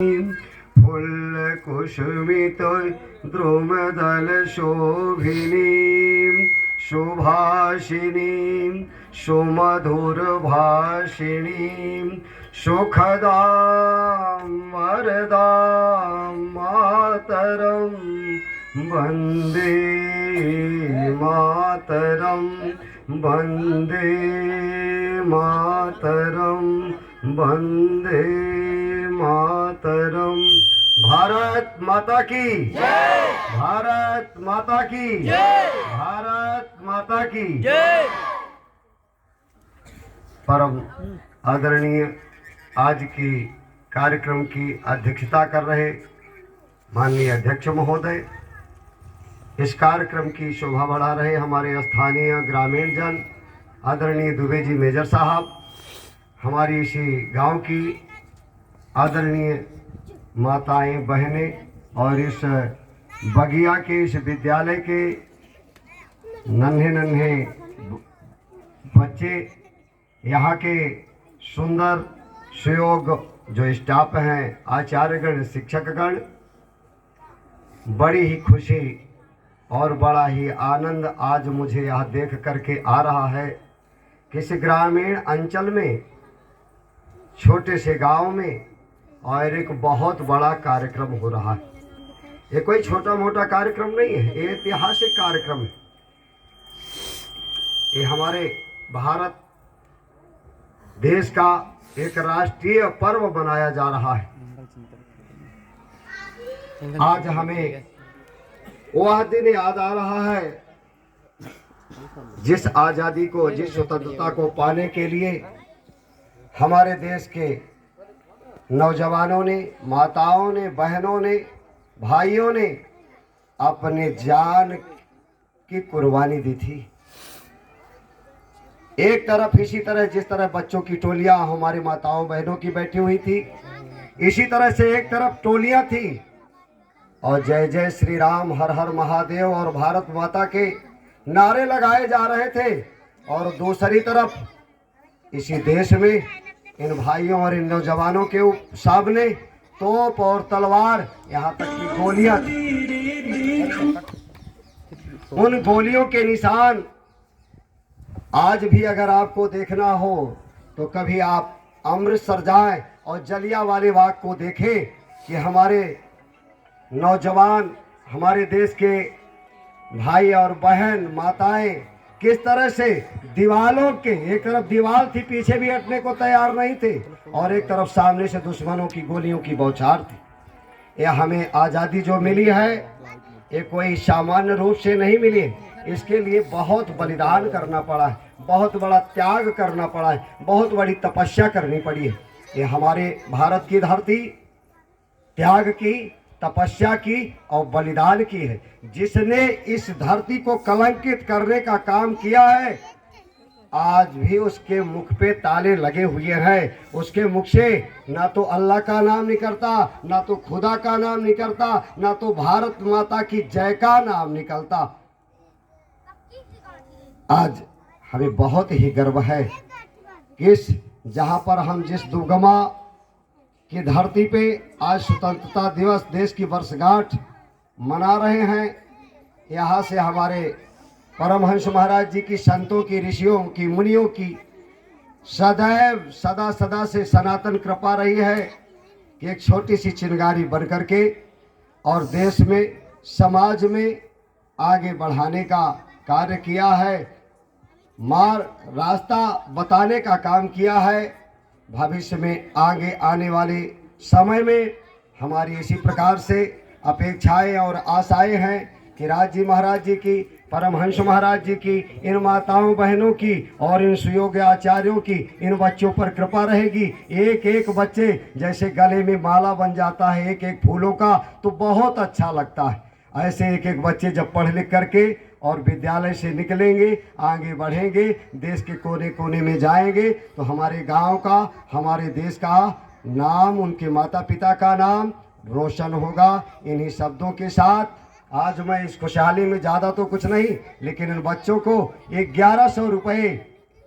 Full कुसुमित द्रुमदल शोभिनीं सुभाषिणीं सुमधुर भाषिणीं सुखदां वरदां मातरं वन्दे मातरं वन्दे मातरं वन्दे मातरम। भारत माता की जय, भारत माता की जय, भारत माता की जय। परम आदरणीय आज की कार्यक्रम की अध्यक्षता कर रहे माननीय अध्यक्ष महोदय, इस कार्यक्रम की शोभा बढ़ा रहे हमारे स्थानीय ग्रामीण जन आदरणीय दुबे जी मेजर साहब, हमारी इसी गांव की आदरणीय माताएं बहनें और इस बगिया के इस विद्यालय के नन्हे नन्हे बच्चे, यहाँ के सुंदर सुयोग जो स्टाफ हैं, आचार्यगण, शिक्षकगण, बड़ी ही खुशी और बड़ा ही आनंद आज मुझे यह देख करके आ रहा है कि इस ग्रामीण अंचल में, छोटे से गांव में और एक बहुत बड़ा कार्यक्रम हो रहा है। ये कोई छोटा मोटा कार्यक्रम नहीं है, ये ऐतिहासिक कार्यक्रम है। ये हमारे भारत देश का एक राष्ट्रीय पर्व मनाया जा रहा है। आज हमें वह दिन याद आ रहा है जिस आज़ादी को, जिस स्वतंत्रता को पाने के लिए हमारे देश के नौजवानों ने, माताओं ने, बहनों ने, भाइयों ने अपने जान की कुर्बानी दी थी। एक तरफ इसी तरह जिस तरह बच्चों की टोलियां हमारी माताओं बहनों की बैठी हुई थी, इसी तरह से एक तरफ टोलियां थी और जय जय श्री राम, हर हर महादेव और भारत माता के नारे लगाए जा रहे थे, और दूसरी तरफ इसी देश में इन भाइयों और इन नौजवानों के सामने तोप और तलवार, यहाँ तक कि गोलियां थी। उन गोलियों के निशान आज भी अगर आपको देखना हो तो कभी आप अमृतसर जाएं और जलियांवाला बाग को देखें कि हमारे नौजवान, हमारे देश के भाई और बहन, माताएं किस तरह से दीवालों के, एक तरफ दीवार थी, पीछे भी हटने को तैयार नहीं थे, और एक तरफ सामने से दुश्मनों की गोलियों की बौछार थी। यह हमें आज़ादी जो मिली है, ये कोई सामान्य रूप से नहीं मिली है। इसके लिए बहुत बलिदान करना पड़ा है, बहुत बड़ा त्याग करना पड़ा है, बहुत बड़ी तपस्या करनी पड़ी है। ये हमारे भारत की धरती त्याग की, तपस्या की और बलिदान की है। जिसने इस धरती को कलंकित करने का काम किया है, आज भी उसके मुख पे ताले लगे हुए हैं। उसके मुख से ना तो अल्लाह का नाम निकलता, ना तो खुदा का नाम निकलता, ना तो भारत माता की जय का नाम निकलता। आज हमें बहुत ही गर्व है कि इस जहाँ पर हम जिस दुर्गमा की धरती पे आज स्वतंत्रता दिवस, देश की वर्षगांठ मना रहे हैं, यहाँ से हमारे परमहंस महाराज जी की, संतों की, ऋषियों की, मुनियों की सदैव सदा सदा से सनातन कृपा रही है कि एक छोटी सी चिंगारी बन करके और देश में, समाज में आगे बढ़ाने का कार्य किया है, रास्ता बताने का काम किया है। भविष्य में आगे आने वाले समय में हमारी इसी प्रकार से अपेक्षाएं और आशाएं हैं कि राज जी महाराज जी की, परमहंस महाराज जी की, इन माताओं बहनों की और इन सुयोग्य आचार्यों की इन बच्चों पर कृपा रहेगी। एक एक बच्चे जैसे गले में माला बन जाता है एक एक फूलों का, तो बहुत अच्छा लगता है। ऐसे एक एक बच्चे जब पढ़ लिख करके और विद्यालय से निकलेंगे, आगे बढ़ेंगे, देश के कोने कोने में जाएंगे, तो हमारे गांव का, हमारे देश का नाम, उनके माता पिता का नाम रोशन होगा। इन्हीं शब्दों के साथ आज मैं इस खुशहाली में, ज़्यादा तो कुछ नहीं, लेकिन इन बच्चों को 1100 रुपये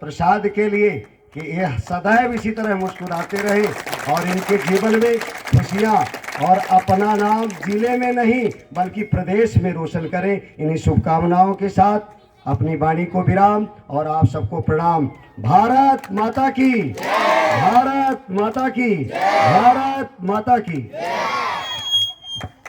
प्रसाद के लिए कि ये सदैव इसी तरह मुस्कुराते रहे और इनके जीवन में खुशियाँ और अपना नाम जिले में नहीं बल्कि प्रदेश में रोशन करें। इन्हीं शुभकामनाओं के साथ अपनी वाणी को विराम और आप सबको प्रणाम। भारत माता की, भारत माता की, भारत माता की।